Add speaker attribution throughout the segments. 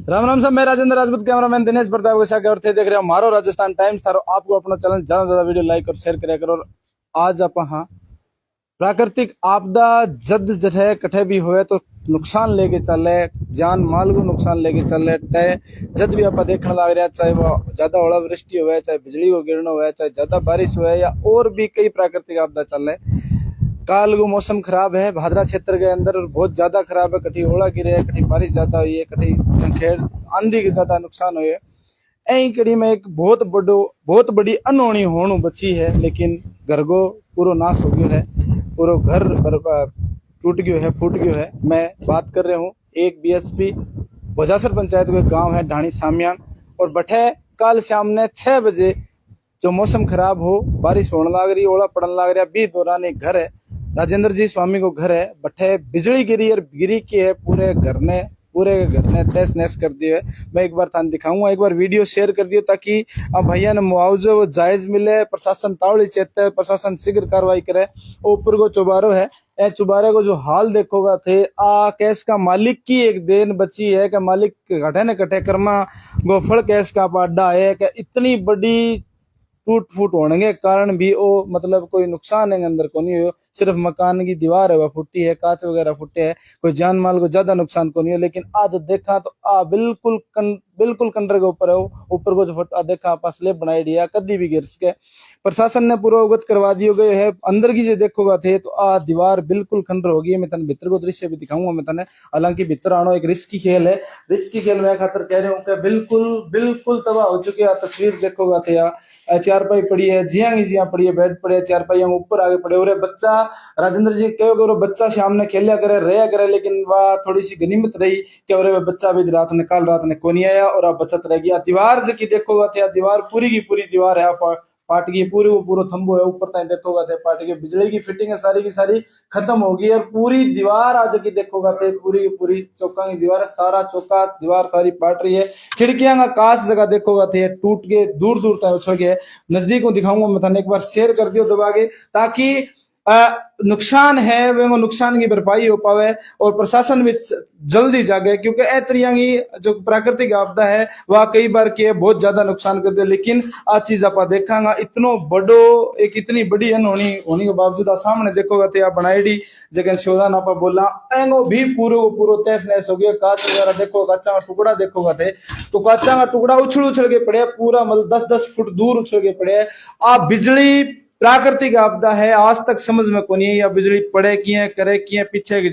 Speaker 1: राम राम सब, मैं राजेंद्र राजपूत, कैमरामैन दिनेश प्रताप के साथ और थे देख रहे हो हमारो राजस्थान टाइम्स थारो। आपको अपना चैनल ज्यादा से ज्यादा वीडियो लाइक और शेयर करें करो। और आज आप हाँ प्राकृतिक आपदा जद जठे कठे भी होए तो नुकसान लेके चले, जान माल को नुकसान लेके चले तय जद भी आप देखने लग रहा, चाहे वो ज्यादा ओलावृष्टि हो, चाहे बिजली को गिरना हो, चाहे ज्यादा बारिश हो या और भी कई प्राकृतिक आपदा चल रहे। काल को मौसम खराब है भादरा क्षेत्र के अंदर, बहुत ज्यादा खराब है। कटी ओला गिरे है, कटी बारिश ज्यादा हुई है, कटी झंखेड़ आंधी के ज्यादा नुकसान हुए। ऐ कड़ी में एक बहुत बड़ी अनहोनी होनी बची है, लेकिन घर को पूरा नाश हो गयो है, पूरा घर टूट गयो है, फूट गयो है। मैं बात कर रहा हूँ एक बीएसपी भोजासर पंचायत का गांव है ढाणी सामियान, और बठे कल शाम ने 6 बजे जो मौसम खराब हो, बारिश होने लग रही, ओला पड़ने लग रहा, बी दौरान एक घर है राजेंद्र जी स्वामी को घर है, बठे बिजली गिरी और गिरी की है, पूरे घर ने तहस नहस कर दिए है। मैं एक बार थान दिखाऊंगा, एक बार वीडियो शेयर कर दियो ताकि अब भैया ने मुआवजा वो जायज मिले। प्रशासन तावड़ी चेते, प्रशासन शीघ्र कार्रवाई करे। ऊपर को चुबारो है, ए चुबारे को जो हाल देखोगा थे आ केस का मालिक की एक देन बची है कि मालिक घटे न कटे कर्मा गोफल केस का अड्डा है कि इतनी बड़ी टूट फूट होने के कारण भी ओ मतलब कोई नुकसान है अंदर को नहीं हो, सिर्फ मकान की दीवार है वह फुटी है, कांच वगैरह फुटे है, कोई जान माल को ज्यादा नुकसान को नहीं है। लेकिन आज देखा तो बिल्कुल कंडर के ऊपर है, ऊपर को जो देखा आप स्लेब बनाई दिया, कदी भी गिर सके। प्रशासन ने पूरा अवगत करवा दिए गए है। अंदर की जो देखोगा थे तो आ दीवार बिल्कुल खंडर हो गई है। मैं तने भीतर को दृश्य भी दिखाऊंगा मैं तने, हालांकि भीतर आनो एक रिस्की खेल है, रिस्की खेल में खातर कह रहे हूँ कि बिल्कुल तबाह हो चुकी है। तस्वीर देखोगा थे चारपाई पड़ी है, जिया पड़ी है, बेड पड़े, चारपाइया ऊपर आगे पड़े और बच्चा राजेंद्र जी कहो बच्चा शाम ने खेलिया करे रहा करे, लेकिन वह थोड़ी सी गनीमत रही कि और बच्चा भी कल रात ने को नहीं आया और अब बचत रह गया। दीवार जो देखोगा थे, दीवार पूरी की पूरी दीवार है पार्ट की, पूरे वो पूरा थंबो है ऊपर तक देखोगा थे, पार्ट की बिजली की फिटिंग है सारी की सारी खत्म हो गई। और पूरी दीवार आज की देखोगा थे, पूरी की पूरी चौका की दीवार है, सारा चौका दीवार सारी पाट रही है। खिड़कियां का कांच जगह देखोगा थे टूट के दूर तक उछल गए। नजदीक को दिखाऊंगा मैं थाने, एक बार शेयर कर दियो दबा के ताकि नुकसान है वो नुकसान की भरपाई हो पावे और प्रशासन भी जल्दी जागे, क्योंकि ए तरिया की जो प्राकृतिक आपदा है वह कई बार की बहुत ज्यादा नुकसान कर दे। लेकिन आज चीज आप देखांगा इतनो बड़ो एक इतनी बड़ी अनहोनी होने के बावजूद सामने देखोगा तो आप बनाई जगह शोधान आप बोला एंगो भी पूरो तहस नहस हो गया। कांच वगैरह देखो, काचा का टुकड़ा देखोगा थे तो काचा का टुकड़ा उछल के पड़े, पूरा मतलब 10 फुट दूर उछल के पड़े। आप बिजली प्राकृतिक आपदा है, आज तक समझ में को नहीं है या बिजली पड़े की है करे की है, पीछे की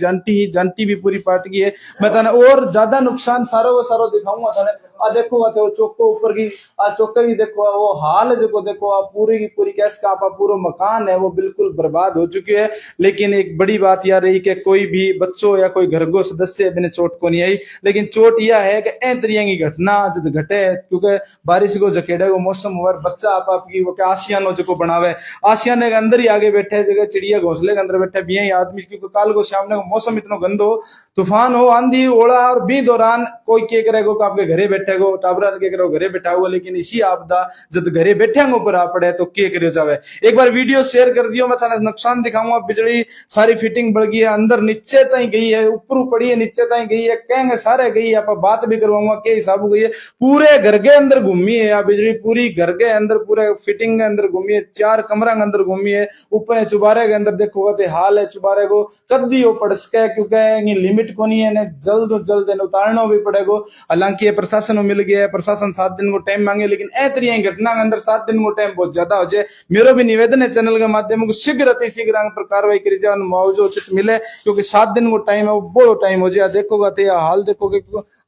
Speaker 1: जानटी भी पूरी पाट गई है। मैं तने और ज्यादा नुकसान सारो दिखाऊंगा तने। आ देखो तो चौको ऊपर की आ चौके की देखो वो हाल है, जो देखो आप पूरी की पूरी कैस का आप पूरा मकान है वो बिल्कुल बर्बाद हो चुकी है। लेकिन एक बड़ी बात यह रही कि कोई भी बच्चों या कोई घर को सदस्य बिना चोट को नहीं आई। लेकिन चोट यह है कि ए तरिया की घटना जब घटे, क्योंकि बारिश को जकेड़े को मौसम हुआ, बच्चा आपकी वो आसियानो जो बनावे, आसियाने के अंदर ही आगे बैठे जगह चिड़िया घोंसले के अंदर बैठे भी आदमी, क्योंकि काल को सामने को मौसम इतना गंदो, तूफान हो, आंधी ओला और बी दौरान कोई के करेगो कि आपके घरे बैठे गो टाबरा के करो घरे बैठा हुआ। लेकिन इसी आपदा जब घरे बैठे ऊपर आ पड़े तो के करो जावे। एक बार वीडियो शेयर कर दियो, मैं थाने नुकसान दिखाऊंगा। बिजली सारी फिटिंग बढ़ गई है, अंदर नीचे तक गई है, ऊपर पड़ी है, नीचे तक गई है, कहेंगे सारे गई है। आप बात भी करवाऊंगा के हिसाब गई है, पूरे घर के अंदर घूमी है बिजली, पूरी घर के अंदर पूरे फिटिंग के अंदर घूमी है, 4 कमरा के अंदर घूमी है। ऊपर चुबारे के अंदर देखोगा तो हाल है चुबारे को कदी हो पड़ सके, क्योंकि लिमिट को नहीं है, जल्द उतारना भी पड़ेगा। हालांकि ये प्रशासन को मिल गया है, प्रशासन 7 दिन को टाइम मांगे, लेकिन ए तरिया घटना के अंदर 7 दिन को टाइम बहुत ज्यादा हो जाए। मेरा भी निवेदन है चैनल के माध्यम से शीघ्र अति शीघ्र पर कार्रवाई करी जाए, मुआवजा उचित मिले, क्योंकि 7 दिन को टाइम है वो बड़ो टाइम हो जाए। देखोगा तो हाल देखोगे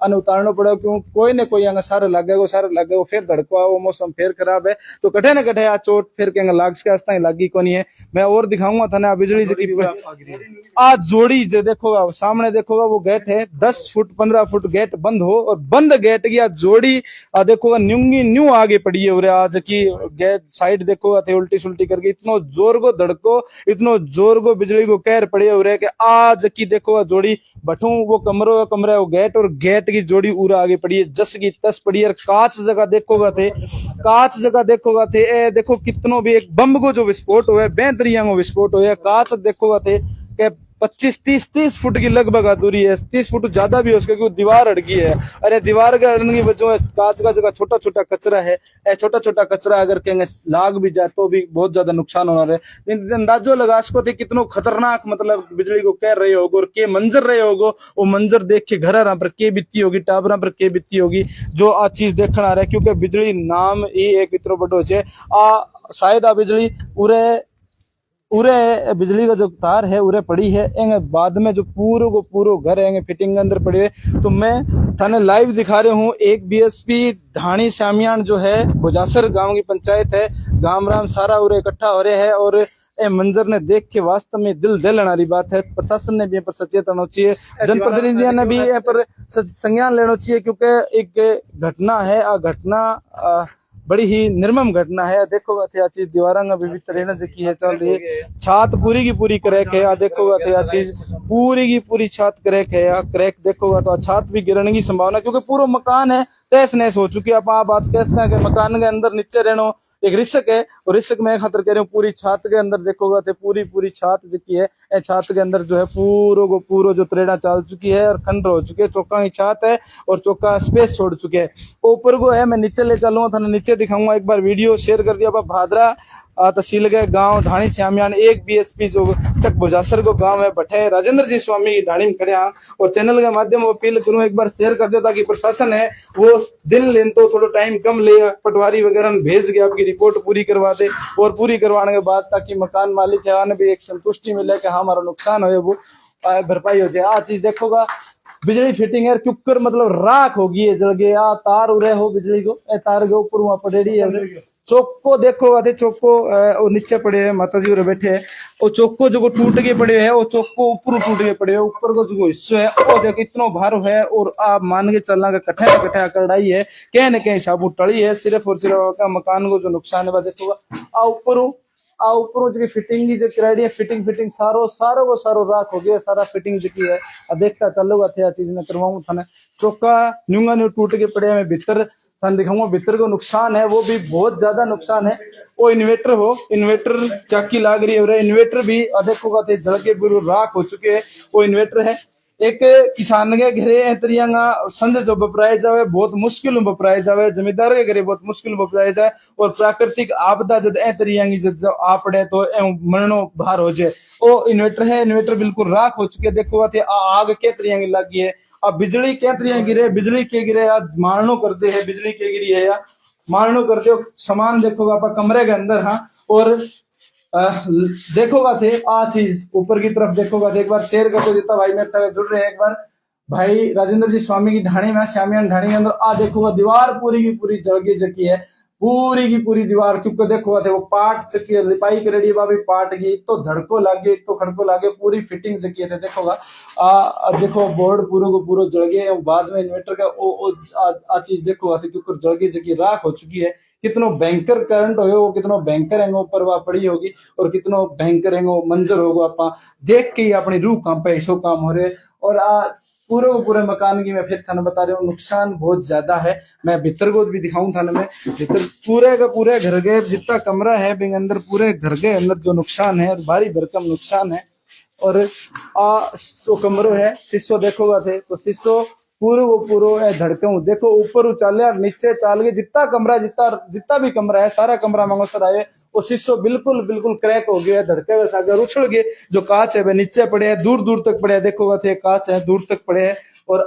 Speaker 1: उतारना पड़ेगा, क्यों कोई न कोई सारे लगेगा फिर धड़कवा, वो मौसम फिर खराब है तो कटे न कटे आ चोट फिर कहेंगे लाग के लागी को नहीं है। मैं और दिखाऊंगा था ना बिजली आज जोड़ी जो देखोगा सामने देखोगा वो गेट है 10 फुट 15 फुट गेट बंद हो, और बंद गेट की जोड़ी देखोगा न्यू आगे पड़ी है। और आज की गेट साइड देखोगा थे उल्टी सुल्टी करके इतनो जोर को धड़को, इतनो जोर को बिजली को कहर पड़ी है कि आज की देखोगा जोड़ी बठू वो कमरा वो गेट और गेट की जोड़ी उरा आगे पड़ी है, जस की तस पड़ी है। कांच जगह देखोगा थे ए देखो कितनो भी एक बम को जो विस्फोट हुआ है, बेहतरिया को विस्फोट हुआ है। कांच देखोगा थे कि 25-30 फुट की लगभग दूरी है, 30 फुट ज्यादा भी हो सके क्योंकि दीवार अड़गी है। अरे दीवार के अड़ने की वजह है कांच का जगह छोटा छोटा कचरा है, छोटा छोटा कचरा अगर कहेंगे लाग भी जाए तो भी बहुत ज्यादा नुकसान होना है। अंदाजो लगा सको थे कितनो खतरनाक मतलब बिजली को कह रहे होगो और के मंजर रहे होगो, वो मंजर देख के घर पर के बीती होगी, टाबरा पर के बीती होगी जो आ चीज देखना आ रहा है। क्योंकि बिजली नाम ही एक इतरो बड़ो छे आ शायद आ बिजली उरे उरे बिजली का जो तार है उरे पड़ी है एंगे बाद में जो पूरो को पूरो घर है फिटिंग के अंदर पड़ी है। तो मैं थाने लाइव दिखा रहे हूँ। एक बीएसपी ढाणी शामियान जो है बुजासर गांव की पंचायत है, गांव राम सारा उरे इकट्ठा हो रहे हैं और ए मंजर ने देख के वास्तव में दिल दहलाने वाली बात है। प्रशासन ने भी पर सचेत होना चाहिए, जनप्रतिनिधियों ने भी पर संज्ञान लेना चाहिए क्योंकि एक घटना है आ घटना बड़ी ही निर्मम घटना है। देखोगा थे चीज दीवारा भी तरह की है चल रही है, छात पूरी की पूरी क्रैक है। देखोगा थे चीज पूरी की पूरी छात क्रैक है, क्रैक देखोगा तो छात भी गिरने की संभावना क्योंकि पूरा मकान है तहस नहस हो चुकी है। आप बात कैसे कि मकान के अंदर नीचे रहना एक रिस्क है और रिस्क में खातर कह रहे हूँ पूरी छात के अंदर देखोगा तो पूरी छात जी है छात के अंदर जो है पूरो को पूरो जो त्रेड़ा चल चुकी है और खंड हो चुकी है। चौका की छात है और चौका स्पेस छोड़ चुके हैं। ऊपर को है मैं नीचे ले चलूंगा था नीचे दिखाऊंगा, एक बार वीडियो शेयर कर दिया। भादरा तहसील के गांव ढाणी श्यामियान एक बीएसपी जो चक बुजासर को गांव है बठे राजेंद्र जी स्वामी ढाणी में खड़े और चैनल के माध्यम अपील करूं एक बार शेयर कर दो ताकि प्रशासन है वो दिन लेन तो थोड़ा टाइम कम ले पटवारी वगैरह भेज के आपकी रिपोर्ट पूरी करवा दे और पूरी करवाने के बाद ताकि मकान मालिक है भी एक संतुष्टि मिले कि हाँ हमारा नुकसान हो वो भरपाई हो जाए। आ चीज देखोगा बिजली फिटिंग है कुकर मतलब राख होगी जल गया तार उरे हो बिजली को तार के ऊपर वहां पड़ेड़ी है। चौको देखो आधे चौको वो नीचे पड़े हैं माता जी बैठे हैं और चौको जो टूट के पड़े हैं वो चौको ऊपर टूट के पड़े हैं ऊपर को जो हिस्सा है वो देखो इतना भार है और आप मान के चलना का कट्ठा कटाई है कहीं न कहीं साबुत टली है सिर्फ और सिर्फ मकान को जो नुकसान है देखो आ ऊपर जो फिटिंग की जो कराई है फिटिंग सारो को सारो राख हो गया सारा फिटिंग जो की है देखता चलोगा थे चीज ने करवाऊं थाने चौका न्यूंगा न्यू टूट के पड़े हैं भीतर थाने दिखाऊंगा भीतर को नुकसान है वो भी बहुत ज्यादा नुकसान है। वो इन्वेटर चाकी लाग रही है इन्वेटर भी देखोगा थे जल के पूरे राख हो चुके हैं। वो इन्वेटर है एक किसान के घरे तरियांगा संज जो बपराए जावे बहुत मुश्किल बपराए जावे जमींदार के घरे बहुत मुश्किल बपराए जाए और प्राकृतिक आपदा जब तरियांगी जब आ पड़े तो मरनो भार हो जाए। वो इन्वेटर है इन्वेटर बिल्कुल राख हो चुके देखोगा थे आग के तरियांगी लगी है। अब बिजली क्या तरियां गिरे बिजली के गिरे आज मारनो करते है बिजली के गिरी है या मारनो करते हो सामान देखोगा आप कमरे के अंदर हाँ और देखोगा थे आ चीज ऊपर की तरफ देखोगा थे एक बार शेयर करके देता भाई मेरे साथ जुड़ रहे हैं एक बार भाई राजेंद्र जी स्वामी की ढाणी में श्यामियान ढाणी के अंदर आ देखोगा दीवार पूरी की पूरी जलगी जकी है पूरी की पूरी दीवार क्योंकि देखो थे वो पाट चकी लिपाई करेड़ी बाबी पाट की तो धड़को लागे तो खड़को लागे पूरी फिटिंग चकी थे देखोगा देखो बोर्ड पूरो को पूरो जल गए बाद में इन्वर्टर का चीज देखो क्योंकि जलगी जकी राख हो चुकी है। कितनो भयंकर करंट हो वो कितनो भयंकर है ऊपर वह पड़ी होगी और कितनो भयंकर है वो मंजर होगा आप देख के ही अपनी रूह काम पे ऐसो काम हो रहे और पूरे मकान की मैं फिर थाने बता रहा हूँ नुकसान बहुत ज्यादा है। मैं भीतर को भी दिखाऊं थाने में भीतर पूरे का पूरे घर के जितना कमरा है बिंग अंदर पूरे घर के अंदर जो नुकसान है भारी भरकम नुकसान है। और जो कमरो है शीशो देखोगा थे तो शीशो पूरो धड़के देखो ऊपर उचाले और नीचे चाल गए जितना कमरा जितना भी कमरा है सारा कमरा मांगो सर आए वो शीशो बिल्कुल क्रैक हो गया धड़के का सागर उछल गए जो कांच है वह नीचे पड़े हैं दूर तक पड़े हैं देखोगा थे कांच है दूर तक पड़े हैं। और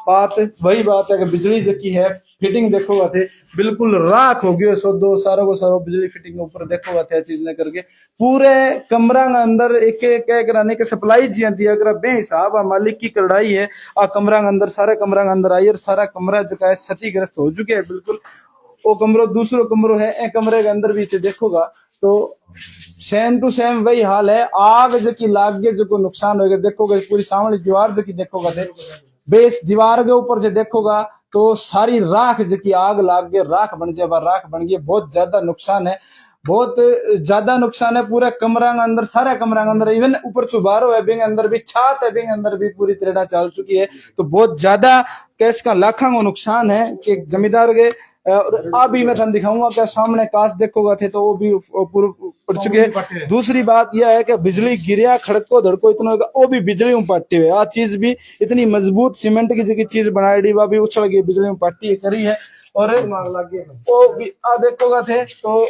Speaker 1: बात वही बात है कि बिजली जकी है फिटिंग देखोगा थे बिल्कुल राख हो गई दो सारों को सारो बिजली फिटिंग ऊपर देखोगा थे चीज ने करके पूरे कमरा के अंदर एक कराने के सप्लाई जी आती है अगर बेहिसाब मालिक की कड़ाई है कमरा के अंदर सारे कमरा के अंदर आई और सारा कमरा जो है क्षतिग्रस्त हो चुके हैं बिल्कुल। वो कमरो दूसरो कमरो है कमरे के अंदर भी देखोगा तो सेम टू सेम वही हाल है आग जकी लाग गए जो नुकसान हो गया देखोगे पूरी सामने दीवार जकी देखोगा बेस दीवार के ऊपर जो देखोगा तो सारी राख जकी आग लाग गए राख बन गई बहुत ज्यादा नुकसान है पूरे कमरा के अंदर सारे कमरा के अंदर इवन ऊपर चुबारो है बिंग अंदर भी छात है बिंग अंदर भी पूरी तरह चल चुकी है। तो बहुत ज्यादा कैश का लाखों को नुकसान है कि जमींदार के और अभी मैं थन दिखाऊंगा क्या सामने कांच देखोगा थे तो वो भी पूरे पड़ चुके। दूसरी बात यह है कि बिजली गिरिया खड़को धड़को इतना वो भी बिजली में पट्टी हुए आ चीज भी इतनी मजबूत सीमेंट की जगह चीज बनाई वो भी उछल गई बिजली में पट्टी करी है। और वो भी आ देखोगा थे तो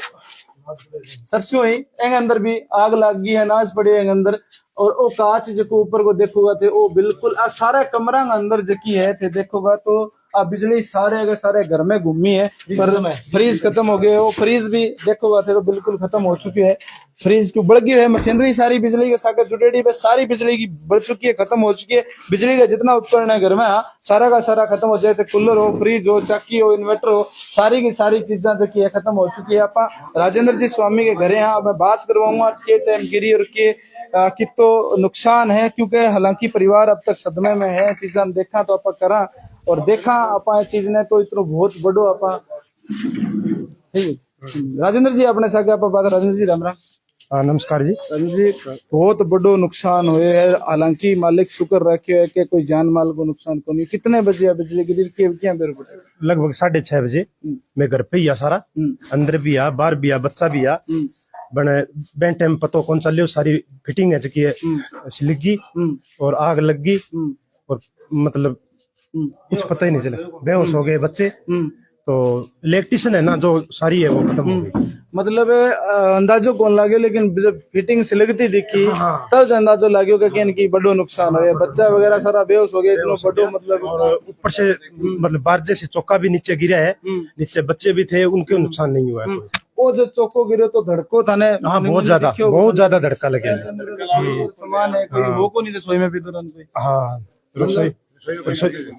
Speaker 1: सरसों ही एंग अंदर भी आग लग गई है नाच पड़ी है अंदर। और वो कांच जो ऊपर को देखोगा थे वो बिल्कुल सारा कमरा अंदर जकी है थे देखोगा तो अब बिजली सारे के सारे घर में घूमी है। पर फ्रीज खत्म हो गए वो फ्रीज भी देखोगा थे तो बिल्कुल खत्म हो चुकी है। फ्रीज की बढ़ गई है मशीनरी सारी बिजली के साथ जुड़ेडी पे सारी बिजली की बढ़ चुकी है खत्म हो चुकी है। बिजली का जितना उपकरण है घर में सारा का सारा खत्म हो जाए। कूलर हो फ्रिज हो चक्की हो इन्वर्टर हो सारी की सारी चीजें जो है खत्म हो चुकी है। आप राजेंद्र जी स्वामी के घर यहाँ मैं बात करवाऊंगा के टाइम गिरी और के कितो नुकसान है क्योंकि हालांकि परिवार अब तक सदमे में है। चीजा देखा तो आप करा और देखा आप चीज ने तो इतना बहुत बड़ो आप राजेंद्र जी अपने साथ आप बात राजेंद्र जी राम राम।
Speaker 2: हाँ नमस्कार जी।
Speaker 1: राजेंद्र जी बहुत बड़ो नुकसान हुए है हालांकि मालिक शुक्र रखे है कि कोई जान माल को नुकसान को नहीं। कितने बजे बिजली गिरी क्या
Speaker 2: लगभग 6:30 बजे मैं घर पे ही आ सारा अंदर भी आ बाहर भी आ बच्चा भी आ बने बेन टाइम पतो कौन चलियो सारी फिटिंग है चुकी है लगी और आग लग गई और मतलब कुछ पता ही नहीं चला बेहोश हो गए बच्चे। तो इलेक्ट्रिशियन है ना जो सारी है वो खत्म हो गई।
Speaker 1: मतलब अंदाजो कौन लागे लेकिन जब फिटिंग से लगती दिखी तब अंदाजो लाग्यो कि इनकी बड़ो नुकसान हो बच्चा वगैरह सारा बेहोश हो गया इतना बड़ो मतलब।
Speaker 2: और ऊपर से मतलब बारजे से चौका भी नीचे गिरा है नीचे बच्चे भी थे उनके नुकसान नहीं हुआ है।
Speaker 1: वो जो चौको गिरे तो धड़को था ने
Speaker 2: हाँ बहुत ज्यादा धड़का लगे
Speaker 1: सामान है कोई वो को नहीं रसोई में भी तुरंत कोई
Speaker 2: हाँ रसोई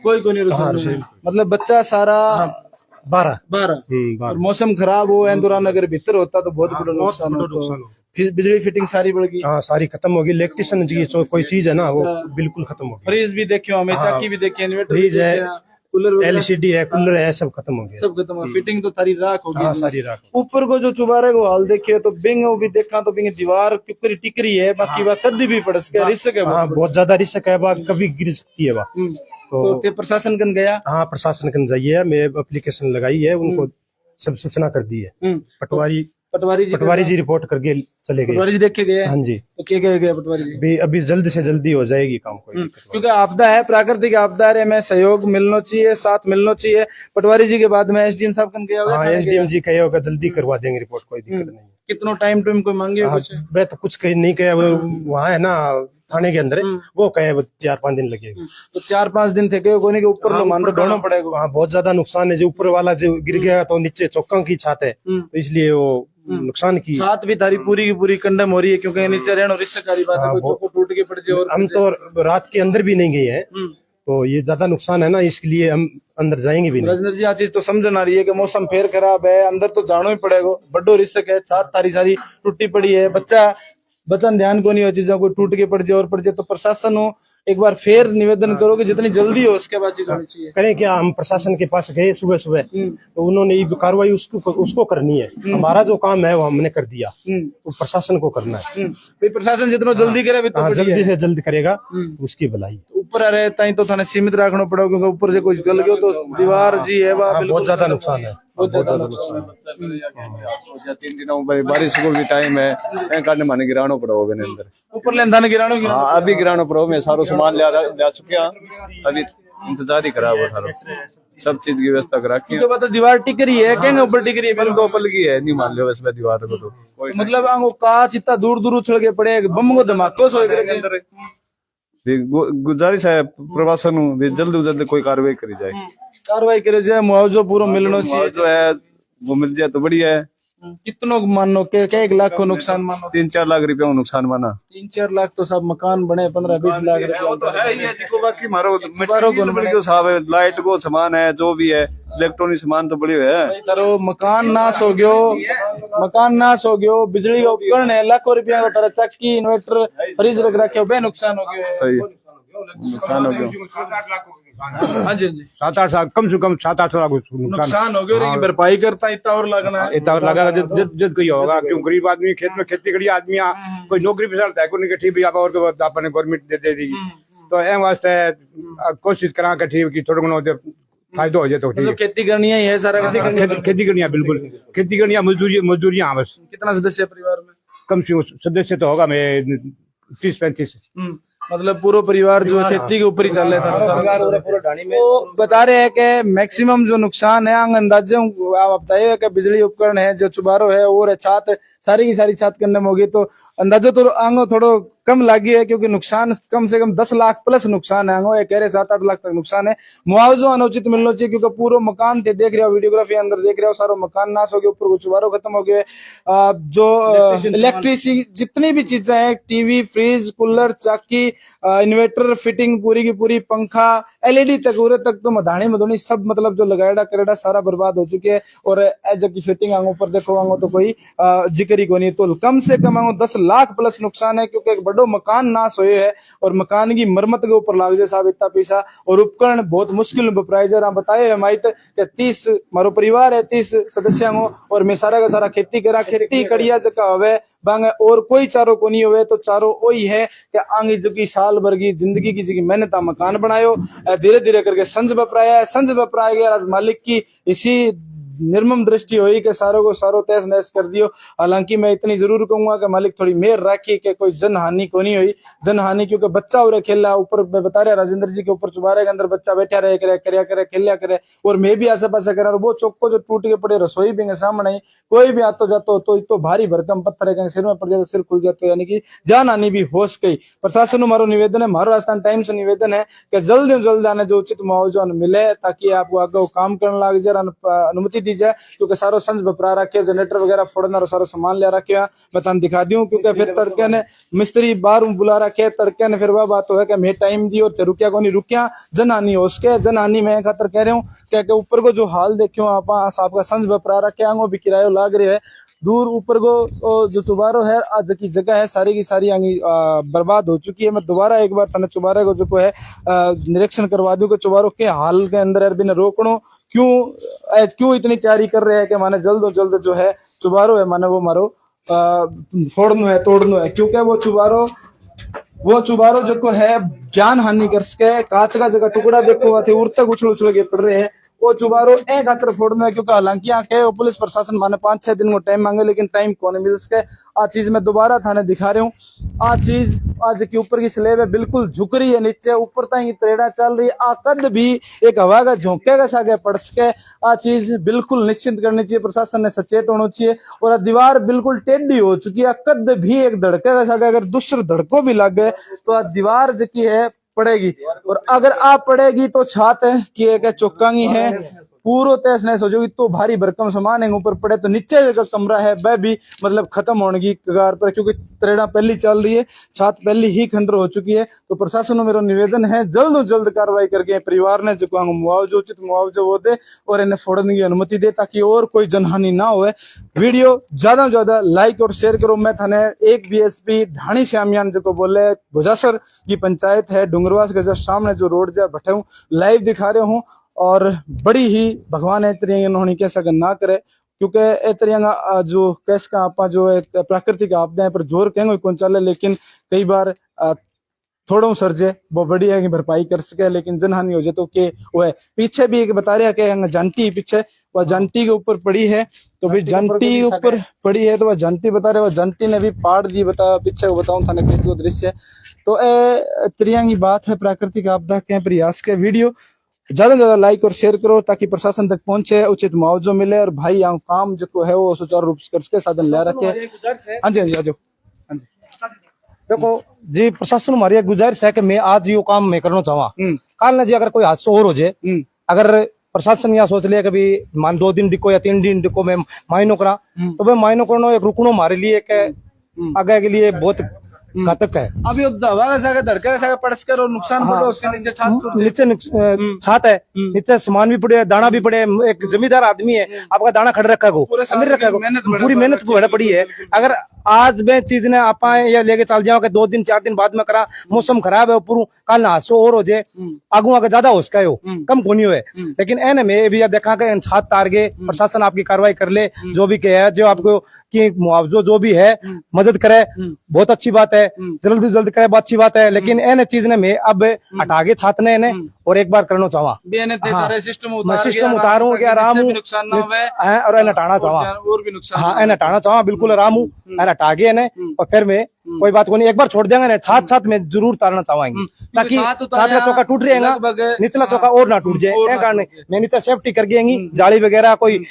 Speaker 1: कोई को नहीं रसोई मतलब बच्चा सारा 12 और मौसम खराब हो दौरान अगर भीतर होता तो बहुत बड़ा नुकसान होता। फिर बिजली फिटिंग सारी बढ़ गई।
Speaker 2: हाँ सारी खत्म होगी। इलेक्ट्रिशियन जी कोई चीज है ना वो बिल्कुल खत्म होगी।
Speaker 1: फ्रिज भी देखियो हमें चाकी भी देखी इन्वर्टर
Speaker 2: फ्रिज है कूलर LCD है कूलर है सब खत्म हो गया
Speaker 1: सब खत्म हो फिटिंग तो सारी राख हो गई।
Speaker 2: हाँ सारी राख।
Speaker 1: ऊपर को जो चुबारे को हाल देखिए तो बिंग वो भी देखा तो बिंग दीवार ऊपर टिकरी है बाकी वह कदी भी पड़ सके रिस्क है।
Speaker 2: हाँ बहुत ज्यादा रिस्क है कभी गिर सकती है वह।
Speaker 1: तो प्रशासन कन गया।
Speaker 2: हाँ प्रशासन कन जाइए मैं एप्लीकेशन लगाई है उनको सब सूचना कर दी है। पटवारी जी रिपोर्ट करके चले गए।
Speaker 1: पटवारी जी देख के गए।
Speaker 2: हाँ जी
Speaker 1: तो क्या गए पटवारी जी
Speaker 2: अभी जल्द से जल्दी हो जाएगी काम कोई
Speaker 1: क्योंकि आपदा है प्राकृतिक आपदा है में सहयोग मिलना चाहिए साथ मिलना चाहिए। पटवारी जी के बाद में SDM साहब कन गया होगा।
Speaker 2: हाँ SDM जी कहे होगा जल्दी करवा देंगे रिपोर्ट कोई दिक्कत नहीं।
Speaker 1: कितना टाइम कोई मांगे कुछ
Speaker 2: मैं तो कुछ नहीं कहे वहाँ है ना थाने के अंदर वो कहे 4-5 दिन लगेगा।
Speaker 1: तो 4-5 दिन थे कोने के ऊपर लो मान तो ढोना पड़ेगा।
Speaker 2: वहाँ बहुत ज्यादा नुकसान है जो ऊपर वाला जो गिर गया तो नीचे चौकों की छत है तो इसलिए वो नुकसान की
Speaker 1: छत भी थारी पूरी की पूरी कंडम हो रही है क्योंकि नीचे रहना रिश्तेदारी बात है कोई टूट के पड़ जाए। और
Speaker 2: हम तो रात के अंदर भी नहीं गए हैं तो ये ज्यादा नुकसान है ना इसलिए हम अंदर जाएंगे भी नहीं।
Speaker 1: राजेंद्र जी आज चीज तो समझ आ रही है कि मौसम फेर खराब है अंदर तो जाना ही पड़ेगा बड़ो रिस्क है। छत तारी सारी टूटी पड़ी है बच्चन ध्यान को नहीं हो चीजों को टूट के पड़ जाए तो प्रशासन हो एक बार फिर निवेदन करो कि जितनी जल्दी हो उसके बाद चीज होनी चाहिए।
Speaker 2: करें क्या हम प्रशासन के पास गए सुबह तो उन्होंने ये कार्रवाई उसको करनी है। हमारा जो काम है वो हमने कर दिया तो प्रशासन को करना है।
Speaker 1: प्रशासन जितना जल्दी करे
Speaker 2: जल्दी से जल्दी करेगा उसकी भलाई।
Speaker 1: ऊपर रहता तो थाने सीमित रखना पड़ेगा क्योंकि ऊपर से कुछ गल गयो तो दीवार जी है
Speaker 2: बहुत ज्यादा नुकसान है
Speaker 1: बहुत ज्यादा नुकसान है।
Speaker 3: 3 दिनों में बारिश को भी टाइम है काटने माने गिरानो पड़ा होगा अंदर
Speaker 1: ऊपर लेंदा ने गिरानो की।
Speaker 3: हाँ अभी गिरानो पड़ा मैं सारो सामान ले चुके अभी इंतजार ही करा हुआ था सब चीज की व्यवस्था करा के
Speaker 1: पता दीवार टिक रही है क्या ऊपर टिक रही है
Speaker 3: बिल्कुल पल गई है नहीं मान लो इसमें दीवार को तो
Speaker 1: मतलब आंगो कांच इतना दूर दूर उछल के पड़े बम को धमाको सोए के अंदर।
Speaker 3: गुजारिश है प्रशासन जल्द से जल्द कोई कार्रवाई करी
Speaker 1: करे जाए मुआवजा पूरा मिलना चाहिए
Speaker 3: जो है वो मिल जाए तो बढ़िया है।
Speaker 1: कितनों मानो के 1 लाख को नुकसान मानो
Speaker 3: 3-4 लाख रुपया नुकसान माना
Speaker 1: 3-4 लाख तो सब मकान बने 15-20 लाख
Speaker 3: रुपया लाइट को सामान है जो भी है इलेक्ट्रॉनिक सामान तो बड़ी है।
Speaker 1: तारो मकान नाश हो गयो बिजली का उपकरण है लाखों रुपया का तारा चक्की इन्वर्टर फ्रिज रख रखे बे नुकसान हो गयो।
Speaker 3: सही नुकसान हो गयो।
Speaker 1: हाँ जी
Speaker 2: 7-8 लाख कम से कम 7-8 लाख
Speaker 1: नुकसान हो गया लेकिन भरपाई करता इतना और लगना है
Speaker 2: इतना और लगा जब कोई होगा क्यों गरीब आदमी खेत में खेती करी आदमी कोई नौकरी पे चलता है कोई ठीक भी और अपने गवर्नमेंट दे देगी तो एम वास्ते कोशिश करा के ठीक कि थोड़ा घणो
Speaker 4: फायदा हो जाए तो ठीक
Speaker 1: मतलब खेती करनी है, ये सारा
Speaker 4: है। खेती करनी है, बिल्कुल खेती करनी है, मजदूरी हाँ बस।
Speaker 1: कितना सदस्य है परिवार में?
Speaker 4: कम से कम सदस्य तो होगा मैं 30-35।
Speaker 1: मतलब पूरा परिवार जो है खेती के ऊपर ही चल रहा था। तो बता रहे हैं कि मैक्सिमम जो नुकसान है अंदाजे आप बताइए कि बिजली उपकरण है, जो चुबारो है और छात सारी की सारी छात करने में होगी, तो अंदाजा तो आंगो थोड़ो कम लागी है, क्योंकि नुकसान कम से कम 10 लाख प्लस नुकसान है। आंगो ये कह रहे 7-8 लाख तक नुकसान है। मुआवजा अनुचित मिलना चाहिए, क्योंकि पूरा मकान थे देख रहे हो, वीडियोग्राफी अंदर देख रहे हो, सारा मकान नाश हो गया, ऊपर को चुबारो खत्म हो गए। जो इलेक्ट्रिसिटी जितनी भी चीजें हैं, टीवी, फ्रिज, कूलर, चाकी, इन्वर्टर फिटिंग पूरी की पूरी, पंखा, एलईडी तक पूरे तक तो मधानी मधोनी सब मतलब जो लगाएड़ा करेड़ा सारा बर्बाद हो चुके हैं। और एज की फिटिंग आंगों पर देखो आंगो तो कोई जिक्र ही को नहीं। तो कम से कम आंगो 10 लाख प्लस नुकसान है, क्योंकि एक बड़ो मकान नाश हुए है और मकान की मरम्मत के ऊपर लाग जाए साहब इतना पैसा, और उपकरण बहुत मुश्किल में प्राइजर बताए हमारी 30 मारो परिवार है, 30 सदस्य हो, और मैं सारा का सारा खेती करा, खेती कड़िया जगह हवे बांगे और कोई चारो को नहीं हुए। तो चारो वही है कि आगे जो की साल भर की जिंदगी की जी मेहनत मकान बनायो, धीरे धीरे करके संज बपराया है, संज बपराया गया। आज मालिक की इसी निर्मम दृष्टि हुई कि सारों को सारो तहस नहस कर दियो। हालांकि मैं इतनी जरूर कहूंगा कि मालिक थोड़ी मेहर राखी कि कोई जन हानि को नहीं हुई। जन हानि क्योंकि बच्चा उरे खेला ऊपर, मैं बता रहा राजेंद्र जी के ऊपर चुबारे के अंदर बच्चा बैठा रहे करे खेलिया करे, और मैं भी आसे पासे करा, वो चौको जो टूट के पड़े, रसोई भी सामने, कोई भी आतो जातो तो भारी भरकम पत्थर है, सिर में पड़ जाए तो सिर खुल जाते, यानी कि जान हानि भी होश गई। प्रशासन को मारो निवेदन है, मारो राजस्थान टाइम्स से निवेदन है कि जल्द से जल्द आने जो उचित मुआवजा मिले, ताकि आपको आगे काम करने लग जाए, अनुमति दी जाए। क्योंकि सारो संज बपरा रखे, जनरेटर वगैरह फोड़ना और सारा सामान ले रखे, मैं तन दिखा दूं। क्योंकि फिर तड़के ने मिस्त्री बाहर बुला रखे, तड़के ने फिर वह बात हो है कि मैं टाइम दी और रुकिया को नहीं रुकिया, जनहानि हो सके। जनहानि मैं खातर कह रहा हूँ क्या ऊपर को जो हाल देखियो आप, आपका संज बपरा रखे, आंगो भी किरायो लाग रहे है दूर, ऊपर को जो चुबारो है आज की जगह है सारी की सारी आंगी बर्बाद हो चुकी है। मैं दोबारा एक बार तने चुबारे को जो है निरीक्षण करवा दूं कि चुबारो के हाल के अंदर बिना रोकनो क्यों इतनी तैयारी कर रहे हैं कि माने जल्द जल्द जो है चुबारो है माने वो मारो फोड़नो है, तोड़नो है। क्योंकि वो चुबारो जो है जान हानि कर सके, कांच का जगह टुकड़ा देखो उड़ते उछल के पड़ रहे हैं, वो चुबारो एक खातर फोड़ना है। क्योंकि हालांकि यहाँ पुलिस प्रशासन माने 5-6 दिन को टाइम मांगे, लेकिन टाइम कौन मिल सके। आज चीज मैं दोबारा थाने दिखा रहा हूँ, आज चीज आज के ऊपर की स्लेब है बिल्कुल झुक रही है, नीचे ऊपर तक त्रेड़ा चल रही है, कद भी एक हवा का झोंके का सागे पड़ सके। आज चीज बिल्कुल निश्चिंत करनी चाहिए, प्रशासन ने सचेत होना चाहिए। और दीवार बिल्कुल टेढ़ी हो चुकी है, कद भी एक धड़के का सागे अगर दूसरे धड़को भी लग गए तो दीवार जो है पड़ेगी, और अगर आप पड़ेगी तो छात है कि एक चौकांगी है पूरा तहस नहस हो जाएगी। तो भारी भरकम सामान है, ऊपर पड़े तो नीचे का कमरा है वह भी मतलब खत्म होने की कगार पर, क्योंकि त्रेड़ा पहली चल रही है, छात पहली ही खंडर हो चुकी है। तो प्रशासन को मेरा निवेदन है जल्द से जल्द कार्रवाई करके परिवार ने जो मुआवजा उचित मुआवजा वो दे और इन्हें फोड़ने की अनुमति दे, ताकि और कोई जनहानि ना हो। वीडियो ज्यादा से ज्यादा लाइक और शेयर करो। मैं थाने एक बीएसपी ढाणी श्यामियान जो बोले गुजासर की पंचायत है, डूंगरवास के जस्ट सामने जो रोड जा बैठे हूँ, लाइव दिखा रहे हूँ। और बड़ी ही भगवान इन्होंने कैसा ना करे, क्योंकि ए जो कैस का आपा जो एक प्राकृतिक आपदाएं पर जोर कहेंगे कौन चले, लेकिन कई बार थोड़ा सर्जे वो बड़ी है कि भरपाई कर सके, लेकिन जनहानि हो जाए तो के वो है। पीछे भी एक बता रहा है जानटी पीछे वह जानटी के ऊपर पड़ी है, तो भी जानटी ऊपर पड़ी है, तो वह जानटी बता रहे, वह जानटी ने भी पाड़ दी। बता पीछे को बताऊं थाने खेत को दृश्य। तो त्रियांगी बात है प्राकृतिक आपदा के प्रयास के। वीडियो ज्यादा से ज्यादा लाइक और शेयर करो ताकि प्रशासन तक पहुंचे, उचित मुआवजा मिले और भाई यहाँ काम जो है वो सुचारू रूप से करके साधन ले रखे। हाँ जी आ जाओ।
Speaker 5: देखो जी, प्रशासन हमारी गुजारिश है कि मैं आज यो काम मैं करना चाहवा, कल ना जी अगर कोई हादसा और हो जाए, अगर प्रशासन यहाँ सोच लिया कभी मान 2 दिन डिको या 3 दिन डिको में मायनो करा, तो वह मायनो करना एक रुकनो हमारे लिए आगे के लिए बहुत घातक है।
Speaker 1: अभी धड़के पड़कर और नुकसान पड़ा, उसके नीचे
Speaker 5: छात है, नीचे सामान भी पड़े, दाना भी पड़े। एक जमींदार आदमी है, आपका दाना खड़ा रखा गो, पूरी मेहनत को पड़ी है। अगर आज वे चीज ने आप या लेके चल जाओ कि 2 दिन 4 दिन बाद में करा, मौसम खराब है ऊपर कल हादसो और हो जाए, आगू आगे ज्यादा हो सका हो कम कोनी हुए। लेकिन एन में भी देखा कि छात तार गए, प्रशासन आपकी कार्रवाई कर ले, जो भी कहे जो आपको की मुआवजो जो भी है मदद करे, बहुत अच्छी बात है। है जल्दी जल्दी करे बहुत अच्छी बात है, लेकिन इन चीज ने मैं अब हटा के छातने इन्हें और एक बार करना चाहवा
Speaker 1: सिस्टम
Speaker 5: मैं सिस्टम उतारूं कि आराम हूँ
Speaker 1: नुकसान ना हुए
Speaker 5: और इन्हें हटाना चाहवा
Speaker 1: और भी नुकसान
Speaker 5: हाँ इन्हें हटाना चाहवा बिल्कुल आराम हूँ इन्हें हटा के इन्हें और फिर मैं कोई बात को नहीं एक बार छोड़ देंगे ना साथ साथ में जरूर तारना चाहेंगे ताकि सातला चौका टूट रहेगा निचला चौका और ना टूट जाए कारण मैं नीचे सेफ्टी कर गएंगी जाली वगैरह कोई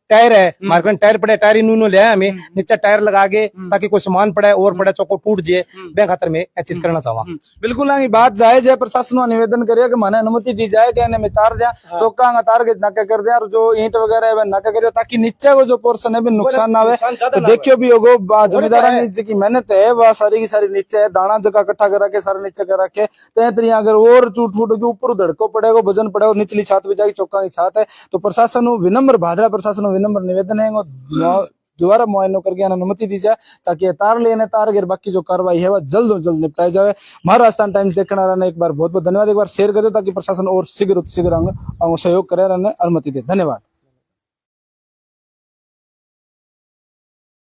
Speaker 5: टायर है मार्केट टायर पड़े टायर इन्होंने ले आया हमें नीचे टायर लगा के ताकि कोई सामान पड़े और पड़े चौको टूट जाए बे खातर में ये चीज करना चाहवा
Speaker 1: बिल्कुल आगे बात जायज है। प्रशासन को निवेदन करिए कि माने अनुमति दी जाए कि इन्हें तार दिया चौका तार के नाका कर दिया और जो ईंट वगैरह है वह नाका कर दिया ताकि नीचे को जो पोर्शन है भी नुकसान ना हो। तो देखियो भी होगो जमींदारा की मेहनत है वह सारी की सारी नीचे है दाना जगह इकट्ठा करा के सारे नीचे कर रखे तो अगर और टूट फूट होगी ऊपर धड़को पड़ेगा वजन पड़ेगा निचली छात भी जाएगी चौका की छात है। तो प्रशासन विनम्र भादरा प्रशासन विनम्र निवेदन है दोबारा मुआयना करके अनुमति दी जाए ताकि तार लेने तार गिर बाकी जो कार्रवाई है वह जल्द से जल्द निपटाई जाए। हमारा राजस्थान टाइम्स देखने रहने एक बार बहुत बहुत धन्यवाद। एक बार शेयर कर दो ताकि प्रशासन और शीघ्र सहयोग करे रहने अनुमति दे। धन्यवाद।